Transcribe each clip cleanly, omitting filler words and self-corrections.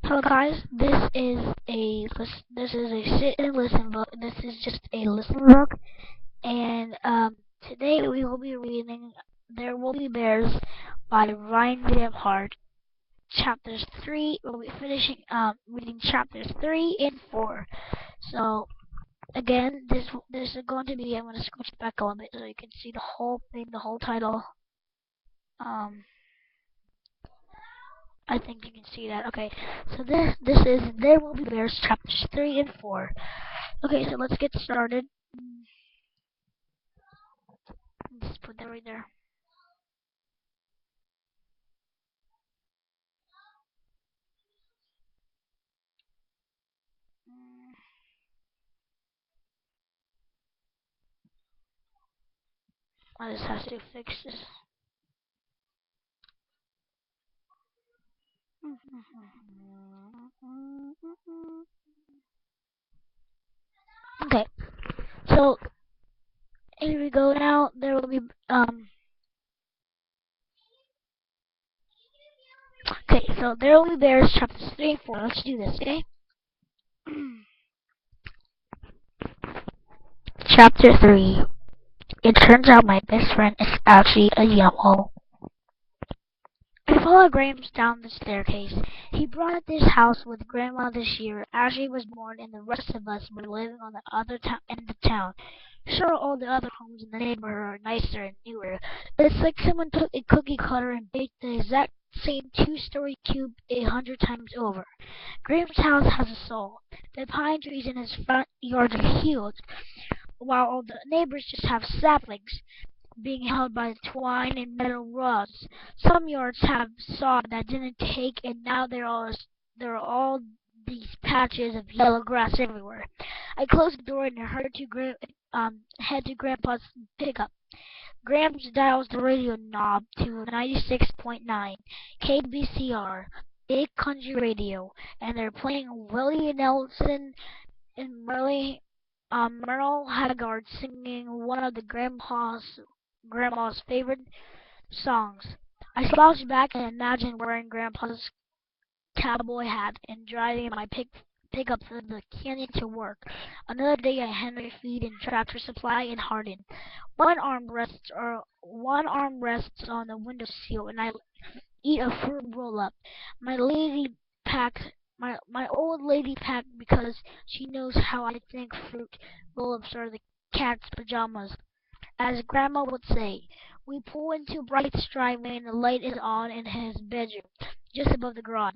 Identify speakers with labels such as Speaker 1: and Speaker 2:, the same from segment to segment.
Speaker 1: Hello guys, this is a sit and listen book. This is just a listen book, and today we will be reading There Will Be Bears by Ryan Hart. Chapters 3. We'll be finishing reading chapters 3 and 4. So again, this is going to be. I'm going to switch back a little bit so you can see the whole thing, the whole title. Um, I think you can see that. Okay, so this is There Will Be Bears chapters 3 and 4. Okay, so let's get started. Just put that right there. I just have to fix this. Okay, so here we go now. There will be okay, so There Will Be Bears chapters 3 and 4. Let's do this, okay? Chapter 3. It turns out my best friend is actually a yellow. I followed Grahams down the staircase. He bought this house with Grandma this year. Ashley was born, and the rest of us were living on the other end of town. Sure, all the other homes in the neighborhood are nicer and newer, but it's like someone took a cookie cutter and baked the exact same two-story cube 100 times over. Graham's house has a soul. The pine trees in his front yard are huge, while all the neighbors just have saplings being held by twine and metal rods. Some yards have sod that didn't take, and now there are all these patches of yellow grass everywhere. I closed the door and head to Grandpa's pickup. Gramps dials the radio knob to 96.9 KBCR, big country radio, and they're playing Willie Nelson and Merle Haggard singing one of the grandma's favorite songs. I slouched back and imagined wearing Grandpa's cowboy hat and driving my pickup through the canyon to work. Another day at Henry Feed and Tractor Supply in Hardin. One arm rests on the window sill, and I eat a fruit roll up. My lady packs my old lady packed because she knows how I think fruit roll-ups are the cat's pajamas. As Grandma would say, we pull into Bright's driveway and the light is on in his bedroom, just above the garage.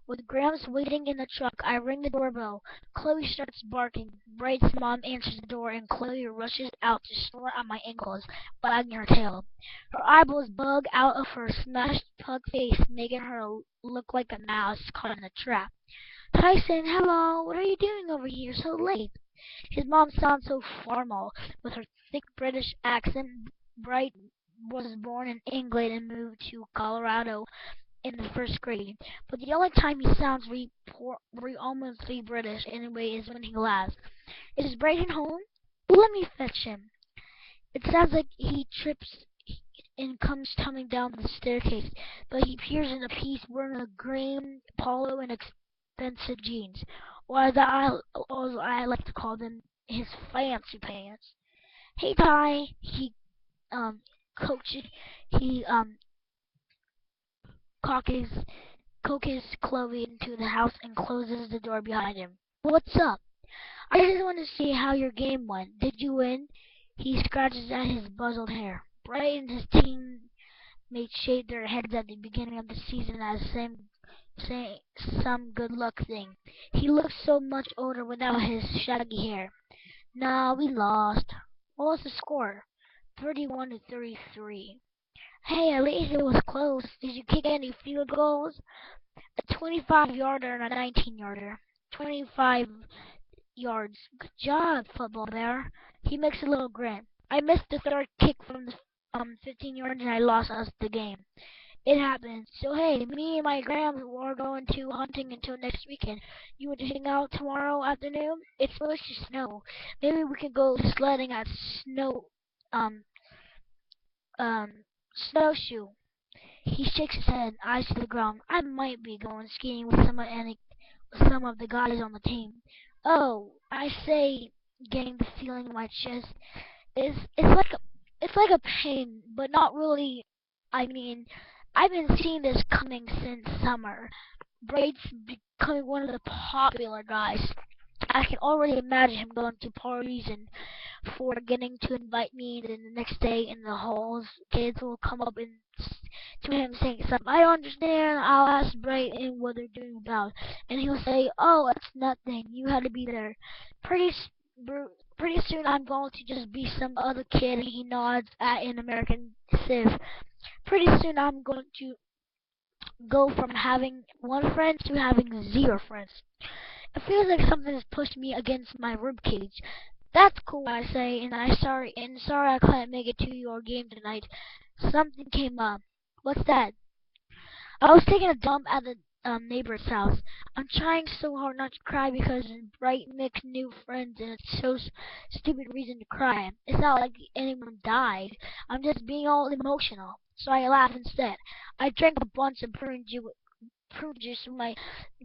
Speaker 1: With Gramps waiting in the truck, I ring the doorbell. Chloe starts barking. Bright's mom answers the door and Chloe rushes out to snort at my ankles, wagging her tail. Her eyeballs bug out of her smashed pug face, making her look like a mouse caught in a trap. Tyson, hello, what are you doing over here so late? His mom sounds so formal, with her thick British accent. Bright was born in England and moved to Colorado in the first grade. But the only time he sounds almost British anyway is when he laughs. Is Brighton home? Let me fetch him. It sounds like he trips and comes tumbling down the staircase, but he appears in a piece wearing a green polo and expensive jeans, or as I like to call them, his fancy pants. Hey Ty, um coaches he cockes coaches Chloe into the house and closes the door behind him. What's up? I just want to see how your game went. Did you win? He scratches at his buzzled hair. Bright and his teammates shake their heads at the beginning of the season as say some good luck thing. He looks so much older without his shaggy hair. Nah, we lost. What was the score? 31 to 33. Hey, at least it was close. Did you kick any field goals? A 25-yarder and a 19-yarder. 25 yards. Good job, football bear. He makes a little grin. I missed the third kick from the 15 yards and I lost us the game. It happens. So hey, me and my grams are going to hunting until next weekend. You want to hang out tomorrow afternoon? It's supposed to snow. Maybe we can go sledding at um um snowshoe. He shakes his head, eyes to the ground. I might be going skiing with some some of the guys on the team. Oh, I say, getting the feeling in my chest is it's like a pain, but not really. I mean, I've been seeing this coming since summer. Bright's becoming one of the popular guys. I can already imagine him going to parties and forgetting to invite me. Then the next day in the halls, kids will come up and to him saying something. I don't understand. I'll ask Brighton what they're doing about, and he'll say, "Oh, it's nothing. You had to be there." Pretty s- pretty soon, I'm going to just be some other kid, and he nods at an American civ. Pretty soon, I'm going to go from having one friend to having zero friends. It feels like something has pushed me against my ribcage. That's cool, I say, and sorry I couldn't make it to your game tonight. Something came up. What's that? I was taking a dump at the neighbor's house. I'm trying so hard not to cry because Bright makes new friends and it's so stupid reason to cry. It's not like anyone died. I'm just being all emotional. So I laugh instead. I drank a bunch of prune juice with my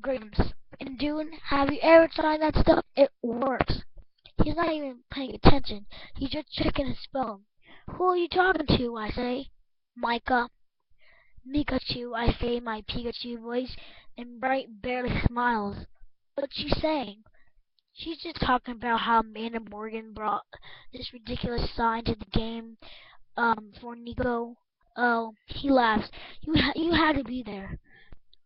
Speaker 1: grapes. And dude, have you ever tried that stuff? It works. He's not even paying attention. He's just checking his phone. Who are you talking to? I say. Micah. Pikachu, I say in my Pikachu voice, and Bright barely smiles. What's she saying? She's just talking about how Amanda Morgan brought this ridiculous sign to the game, for Nico. Oh, he laughs. You had to be there.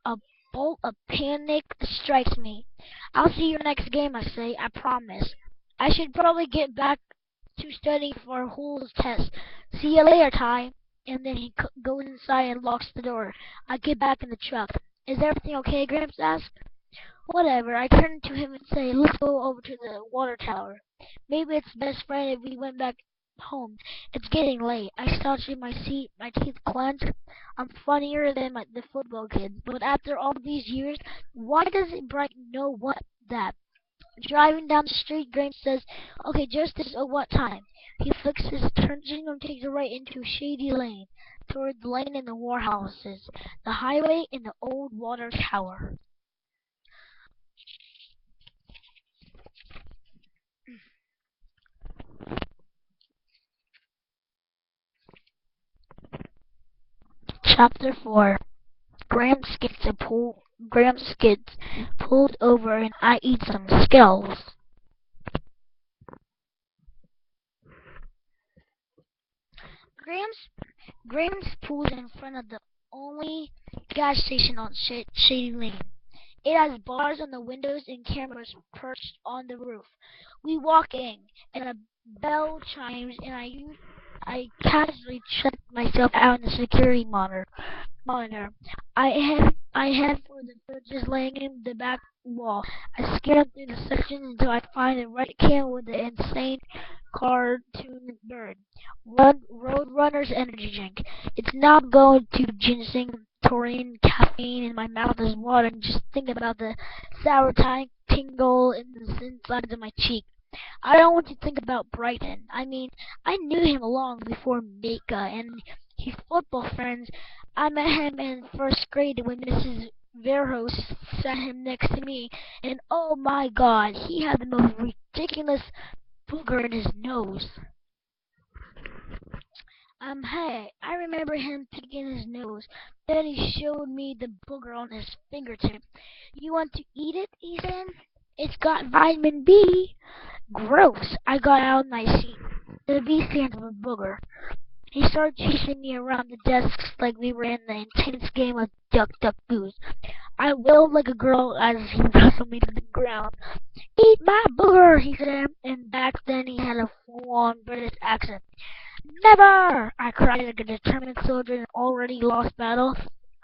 Speaker 1: A bolt of panic strikes me. I'll see you next game, I say, I promise. I should probably get back to studying for Hull's test. See you later, Ty. And then he goes inside and locks the door. I get back in the truck. Is everything okay? Gramps asks. Whatever. I turn to him and say, let's go over to the water tower. Maybe it's best friend if we went back home. It's getting late. I slouch in my seat, my teeth clench. I'm funnier than the football kids. But after all these years, why doesn't Bright know what that? Driving down the street, Grange says, okay, just this at what time? He flicks his turn signal and takes a right into a shady lane, toward the lane in the warehouses, the highway, and the old water tower. Chapter 4. Gramps gets pulled over and I eat some Skittles. Gramps pulls in front of the only gas station on Shady Lane. It has bars on the windows and cameras perched on the roof. We walk in, and a bell chimes, and I casually check myself out in the security monitor. I head for the purchase laying in the back wall. I scan through the section until I find the right can with the insane cartoon bird. Roadrunner's energy drink. It's not going to ginseng, taurine, caffeine, and my mouth is watering just thinking about the sour tingle in the insides of my cheek. I don't want to think about Brighton. I mean, I knew him long before Mika and his football friends. I met him in first grade when Mrs. Verhos sat him next to me, and oh my god, he had the most ridiculous booger in his nose. Hey, I remember him picking his nose. Then he showed me the booger on his fingertip. You want to eat it? He said. It's got vitamin B. Gross. I got out of my seat. The V stands for booger. He started chasing me around the desks like we were in the intense game of Duck Duck Goose. I wailed like a girl as he wrestled me to the ground. Eat my booger, he said, and back then he had a full-on British accent. Never! I cried like a determined soldier in an already lost battle.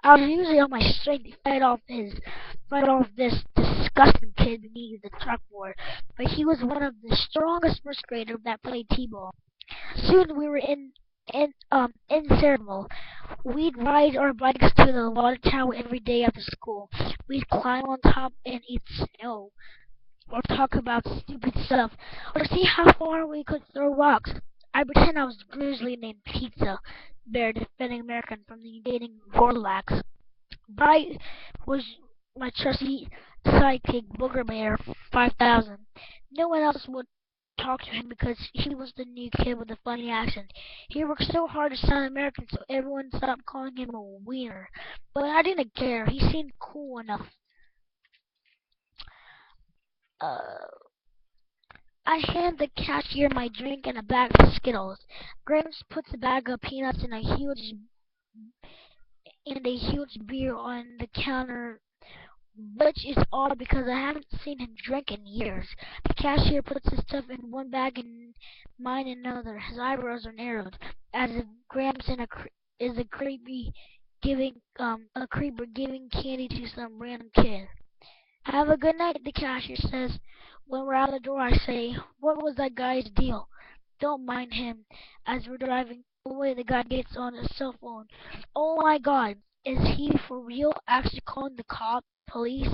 Speaker 1: I was usually on my strength to fight off this disgusting kid beneath the chalkboard, but he was one of the strongest first graders that played t-ball. Soon we were inseparable. We'd ride our bikes to the water tower every day after school. We'd climb on top and eat snow, or talk about stupid stuff, or see how far we could throw rocks. I pretend I was a grizzly named Pizza Bear defending American from the invading Gorlaks. Bright was my trusty sidekick Booger Bear 5000. No one else would talk to him because he was the new kid with the funny accent. He worked so hard to sound American so everyone stopped calling him a wiener. But I didn't care. He seemed cool enough. Uh, I hand the cashier my drink and a bag of Skittles. Gramps puts a bag of peanuts and a huge beer on the counter, which is odd because I haven't seen him drink in years. The cashier puts his stuff in one bag and mine in another. His eyebrows are narrowed, as if Gramps is a creeper giving candy to some random kid. Have a good night, the cashier says. When we're out the door, I say, what was that guy's deal? Don't mind him. As we're driving away, the guy gets on his cell phone. Oh my god, is he for real actually calling the police?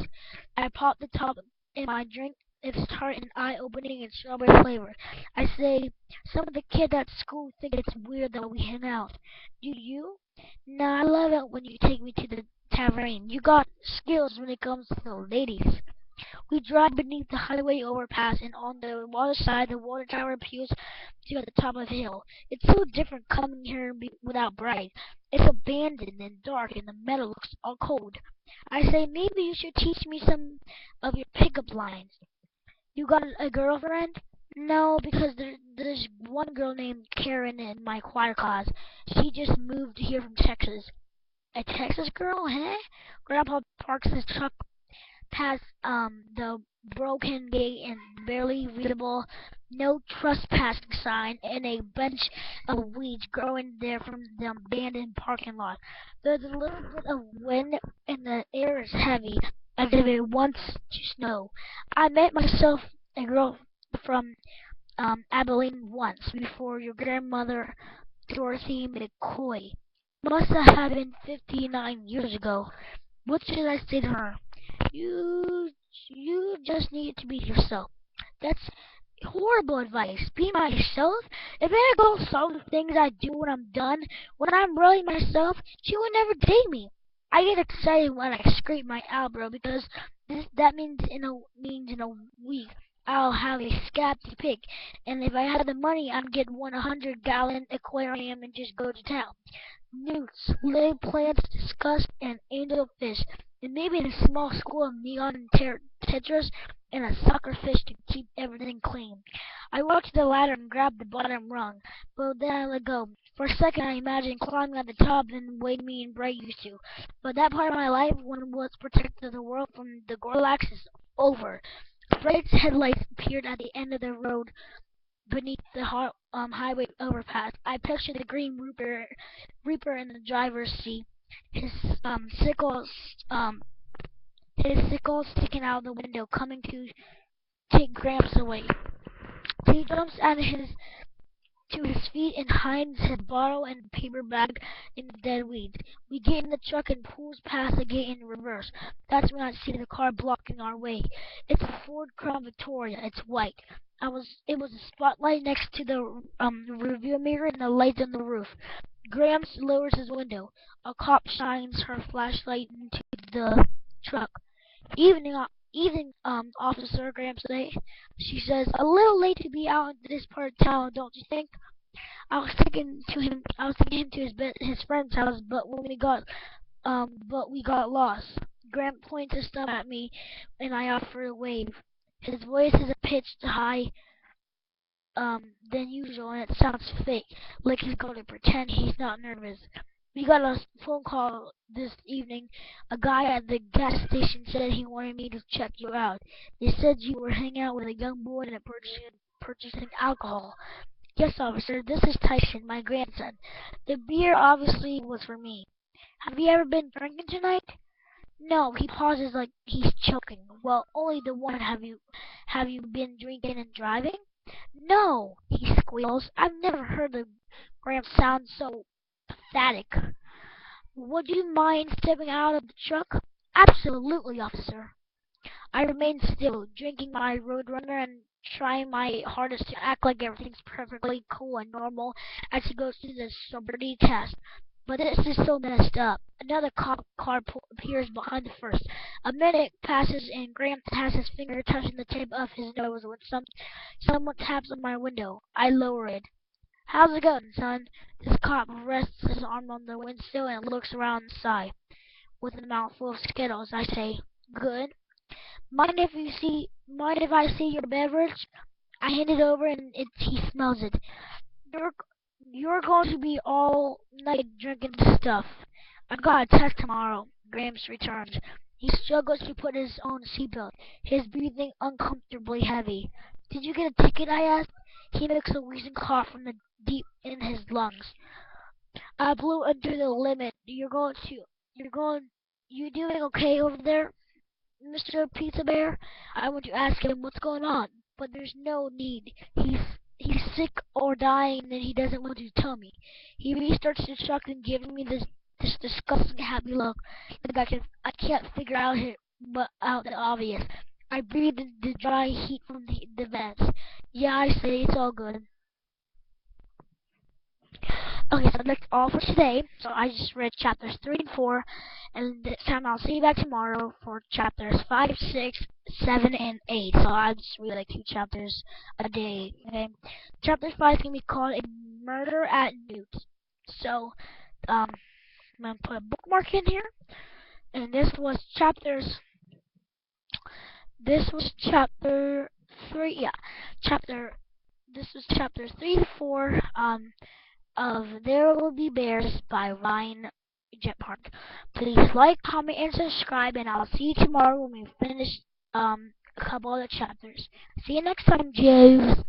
Speaker 1: I pop the top in my drink. It's tart and eye-opening and strawberry flavor. I say, some of the kids at school think it's weird that we hang out. Do you? Nah, I love it when you take me to the tavern. You got skills when it comes to the ladies. We drive beneath the highway overpass, and on the water side, the water tower appears to be at the top of the hill. It's so different coming here without Bright. It's abandoned and dark, and the meadow looks all cold. I say, maybe you should teach me some of your pickup lines. You got a girlfriend? No, because there's one girl named Karen in my choir class. She just moved here from Texas. A Texas girl, huh? Grandpa parks his truck past the broken gate and barely readable no trespassing sign and a bunch of weeds growing there from the abandoned parking lot. There's a little bit of wind and the air is heavy as if it wants to snow. I met myself a girl from Abilene once before your grandmother Dorothy McCoy. Must have been 59 years ago. What should I say to her? You you just need to be yourself. That's horrible advice. Be myself. If I go solve the things I do when I'm done, when I'm really myself, she will never date me. I get excited when I scrape my eyebrow because that means in a week I'll have a scab to pick, and if I had the money, I'd get 100-gallon aquarium and just go to town. Newts, lily plants, disgust, and angelfish, and maybe a small school of neon and tetras, and a sucker fish to keep everything clean. I walked to the ladder and grabbed the bottom rung, but then I let go. For a second I imagined climbing at the top the way me and Bray used to, but that part of my life when was protected the world from the Gorlax is over. Bray's headlights appeared at the end of the road beneath the highway overpass. I pictured the Green Reaper in the driver's seat, his sickle um his sickle sticking out of the window, coming to take Gramps away. He jumps out of his to his feet and hides his bottle and paper bag in the dead weeds. We get in the truck and pulls past the gate in reverse. That's when I see the car blocking our way. It's a Ford Crown Victoria. It's white. It was a spotlight next to the rearview mirror and the lights on the roof. Gramps lowers his window. A cop shines her flashlight into the truck. Evening, officer, Gramps say. She says, a little late to be out in this part of town, don't you think? I was taking him to his friend's house, but we got lost. Grant points his thumb at me, and I offer a wave. His voice is a pitch high, than usual, and it sounds fake, like he's going to pretend he's not nervous. We got a phone call this evening. A guy at the gas station said he wanted me to check you out. They said you were hanging out with a young boy and purchasing alcohol. Yes, officer, this is Tyson, my grandson. The beer obviously was for me. Have you ever been drinking tonight? No, he pauses like he's choking. Well, only the one. Have you been drinking and driving? No, he squeals. I've never heard the Gramps sound so pathetic. Would you mind stepping out of the truck? Absolutely, officer. I remain still, drinking my Roadrunner and trying my hardest to act like everything's perfectly cool and normal as he goes through the sobriety test. But this is so messed up. Another cop car appears behind the first. A minute passes and Graham has his finger touching the tip of his nose when someone taps on my window. I lower it. "How's it going, son?" This cop rests his arm on the windowsill and looks around inside. With a mouthful of Skittles, I say, "Good. Mind if I see your beverage?" I hand it over and he smells it. You're you're going to be all night drinking this stuff. I've got a test tomorrow. Gramps returns. He struggles to put his own seatbelt, his breathing uncomfortably heavy. "Did you get a ticket?" I asked. He makes a wheezing cough from the deep in his lungs. "I blew under the limit. You doing okay over there, Mr. Pizza Bear?" I want to ask him what's going on, but there's no need. He's sick or dying and he doesn't want to tell me. He restarts the truck and gives me this disgusting happy look. Like I can't figure out the obvious. I breathe in the dry heat from the vents. "Yeah," I say, "it's all good." Okay, so that's all for today. So I just read chapters 3 and 4, and this time I'll see you back tomorrow for chapters 5, 6, 7, and 8. So I'll just read like 2 chapters a day. Okay, chapter 5 can be called A Murder at Newt. So I'm gonna put a bookmark in here, and this was chapter 3. Yeah, chapter. This was chapters 3 to 4. Of There Will Be Bears by Ryan Jet Park. Please like, comment, and subscribe, and I'll see you tomorrow when we finish a couple of the chapters. See you next time, Joes.